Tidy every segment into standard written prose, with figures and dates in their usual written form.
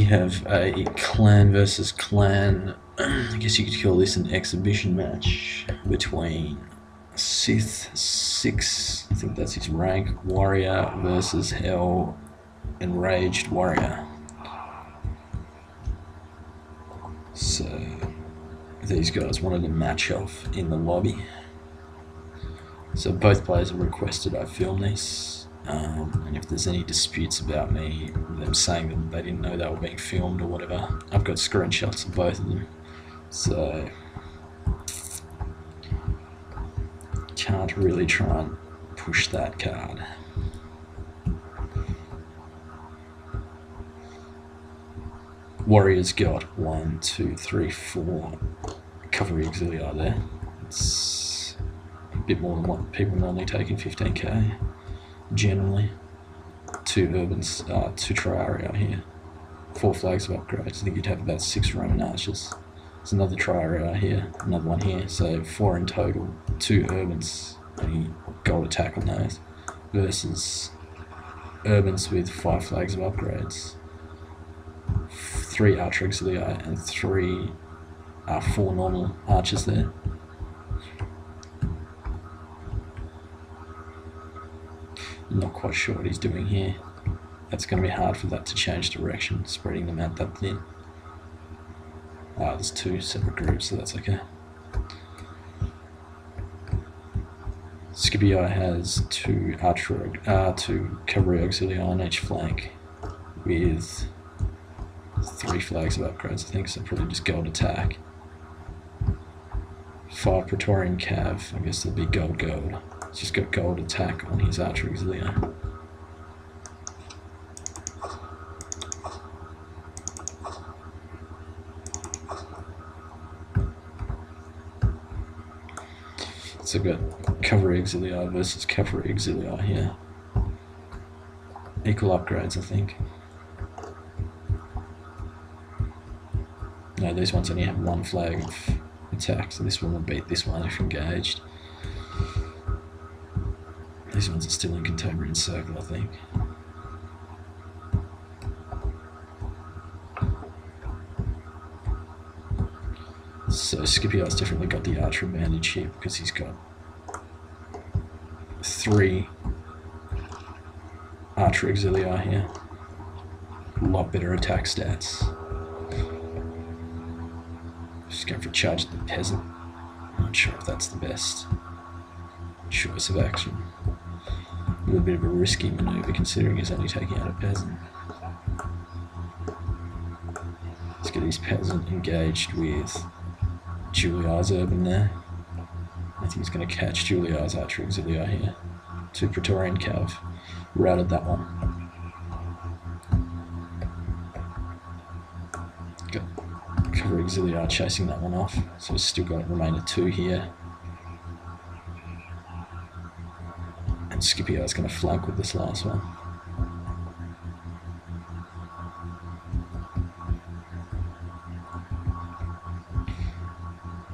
have a clan versus clan, I guess you could call this an exhibition match between SITH 6, I think that's his rank, Warrior versus EnragedWarrior. So these guys wanted a match off in the lobby. So both players have requested I film this. And if there's any disputes about them saying that they didn't know they were being filmed or whatever, I've got screenshots of both of them, so can't really try and push that card. Warrior's got 1, 2, 3, 4 cavalry auxiliary there. It's a bit more than what people normally take in 15k. Generally, 2 urbans, 2 triarii here, 4 flags of upgrades. I think you'd have about 6 Roman archers. There's another triarii here, another one here, so 4 in total, 2 urbans, any gold attack on those, versus urbans with 5 flags of upgrades, 3 archer auxiliary, and 4 normal archers there. Not quite sure what he's doing here. That's going to be hard for that to change direction, spreading them out that thin. There's 2 separate groups, so that's okay. Scipio has 2 cavalry auxiliary on each flank with 3 flags of upgrades, I think, so probably just gold attack. 5 Praetorian Cav, I guess they'll be gold. He's just got gold attack on his archer auxiliary. So I've got cavalry auxiliary versus cavalry auxiliary here. Equal upgrades, I think. No, these ones only have 1 flag of attack, so this one will beat this one if engaged. These ones are still in Cantabrian Circle, I think. So Scipio's definitely got the archer advantage here because he's got 3 archer auxiliary here. A lot better attack stats. Just going for a charge at the peasant. Not sure if that's the best choice of action. A little bit of a risky manoeuvre considering he's only taking out a peasant. Let's get his peasant engaged with Julia's urban there. I think he's going to catch Julia's archer auxiliary here. 2 Praetorian Cav. Routed that one. Got cavalry auxiliary chasing that one off, so we've still got a remainder 2 here. And Scipio is going to flank with this last one.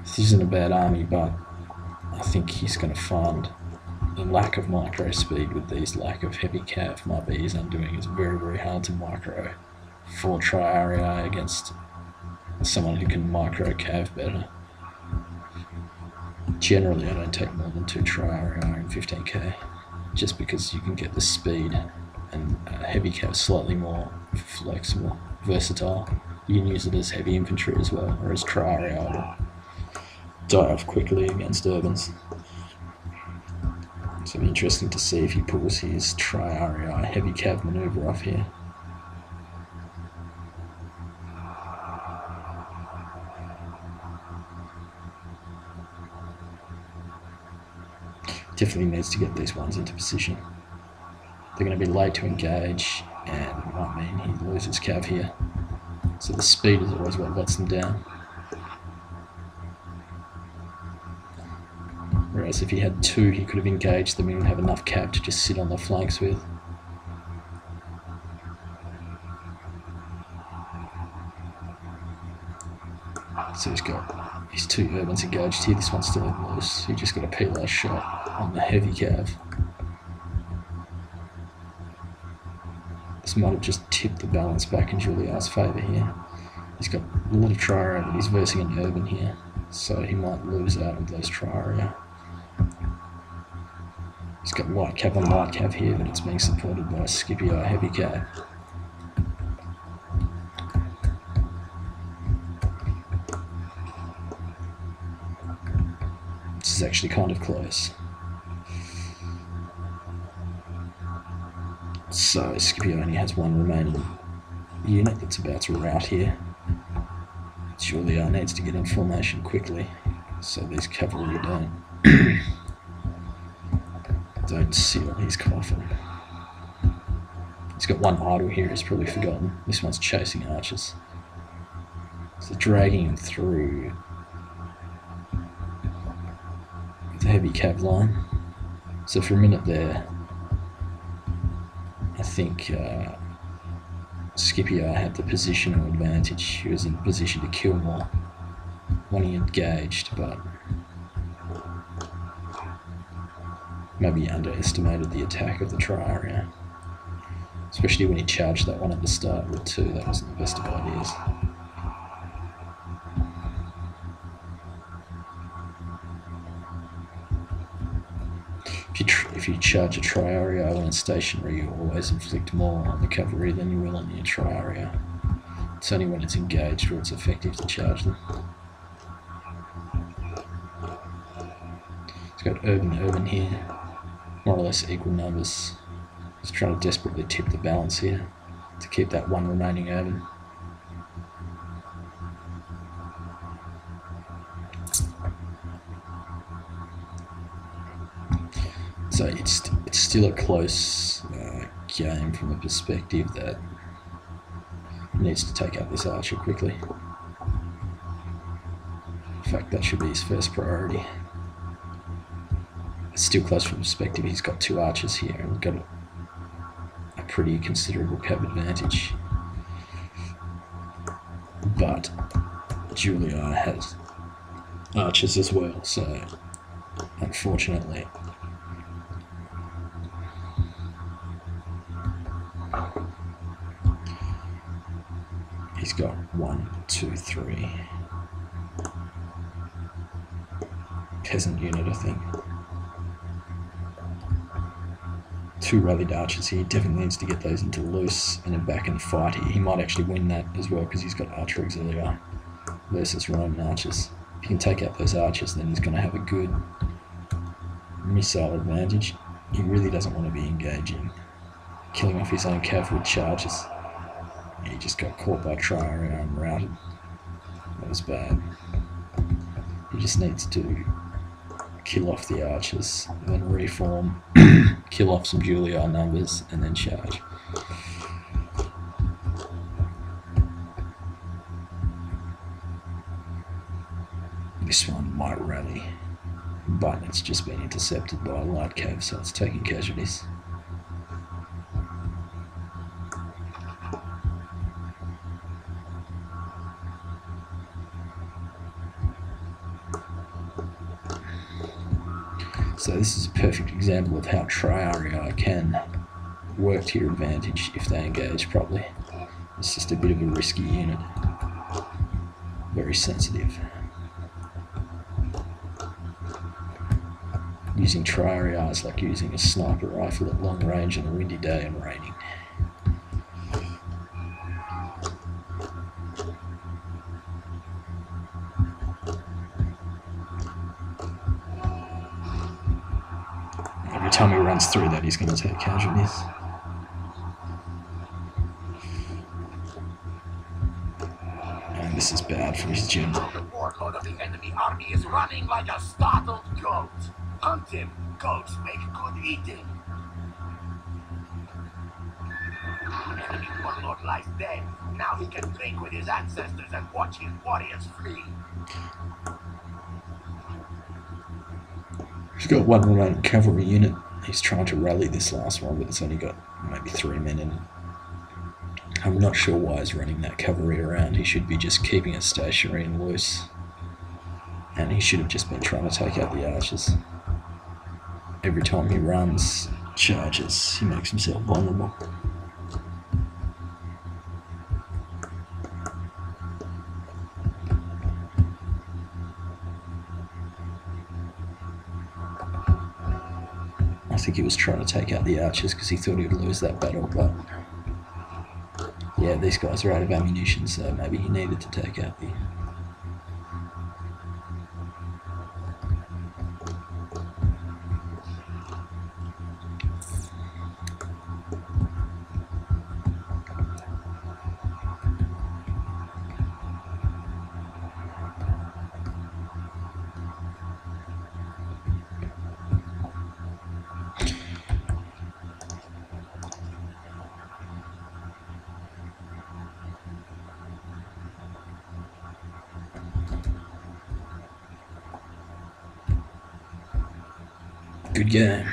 This isn't a bad army, but I think he's going to find the lack of micro speed with these lack of heavy cav might be his undoing. It's very, very hard to micro 4 triarii against someone who can micro cav better. Generally, I don't take more than 2 triarii in 15k, just because you can get the speed, and heavy cav slightly more flexible, versatile. You can use it as heavy infantry as well, or as triarii to die off quickly against urbans. So it'll be interesting to see if he pulls his triarii heavy cav manoeuvre off here. Definitely needs to get these ones into position. They're going to be late to engage, and it might mean he loses cav here. So the speed is always what lets them down. Whereas if he had 2, he could have engaged them and have enough cav to just sit on the flanks with. So he's got his 2 urbans engaged here. This one's still loose. He just got a PLR shot on the heavy cav. This This might have just tipped the balance back in Juliar's favour here. He's got a lot of tri-area, but he's versing an urban here, so he might lose out of those tri-area. He's got light cav on light cav here, but it's being supported by Scipio heavy cav. This is actually kind of close. So Scipio only has one remaining unit that's about to rout here. Juliar needs to get in formation quickly, so these cavalry don't seal his coffin. He's got one idle here he's probably forgotten. This one's chasing archers. So dragging him through the heavy cav line. So for a minute there, I think Scipio had the positional advantage. He was in position to kill more when he engaged, but maybe he underestimated the attack of the tri-area. Especially when he charged that one at the start with 2, that wasn't the best of ideas. If you charge a tri-area when it's stationary, you always inflict more on the cavalry than you will on your tri-area. It's only when it's engaged where it's effective to charge them. It's got urban here, more or less equal numbers. He's trying to desperately tip the balance here to keep that one remaining urban. So it's still a close game from the perspective that he needs to take out this archer quickly. In fact, that should be his first priority. It's still close from the perspective he's got 2 archers here and got a pretty considerable cav advantage. But Juliar has archers as well, so unfortunately he's got 1, 2, 3 peasant unit, I think. 2 rallied archers here. Definitely needs to get those into loose and then back in the fight here. He might actually win that as well because he's got archer auxiliary versus Roman archers. If he can take out those archers, then he's going to have a good missile advantage. He really doesn't want to be engaging, killing off his own cav with charges. He just got caught by tri-area and routed. That was bad. He just needs to kill off the archers, then reform, kill off some Juliar numbers, and then charge. This one might rally, but it's just been intercepted by a light cav, so it's taking casualties. So this is a perfect example of how tri-area can work to your advantage if they engage properly. It's just a bit of a risky unit. Very sensitive. Using tri-area is like using a sniper rifle at long range on a windy day and raining. Every time he runs through that, he's going to take casualties. And this is bad for his general. The warlord of the enemy army is running like a startled goat. Hunt him. Goats make good eating. The enemy warlord lies dead. Now he can drink with his ancestors and watch his warriors flee. He's got 1 remaining cavalry unit. He's trying to rally this last one, but it's only got maybe 3 men in it. I'm not sure why he's running that cavalry around. He should be just keeping it stationary and loose. And he should have just been trying to take out the archers. Every time he runs, charges, he makes himself vulnerable. I think he was trying to take out the archers because he thought he would lose that battle, but yeah, these guys are out of ammunition, so maybe he needed to take out the... Good game.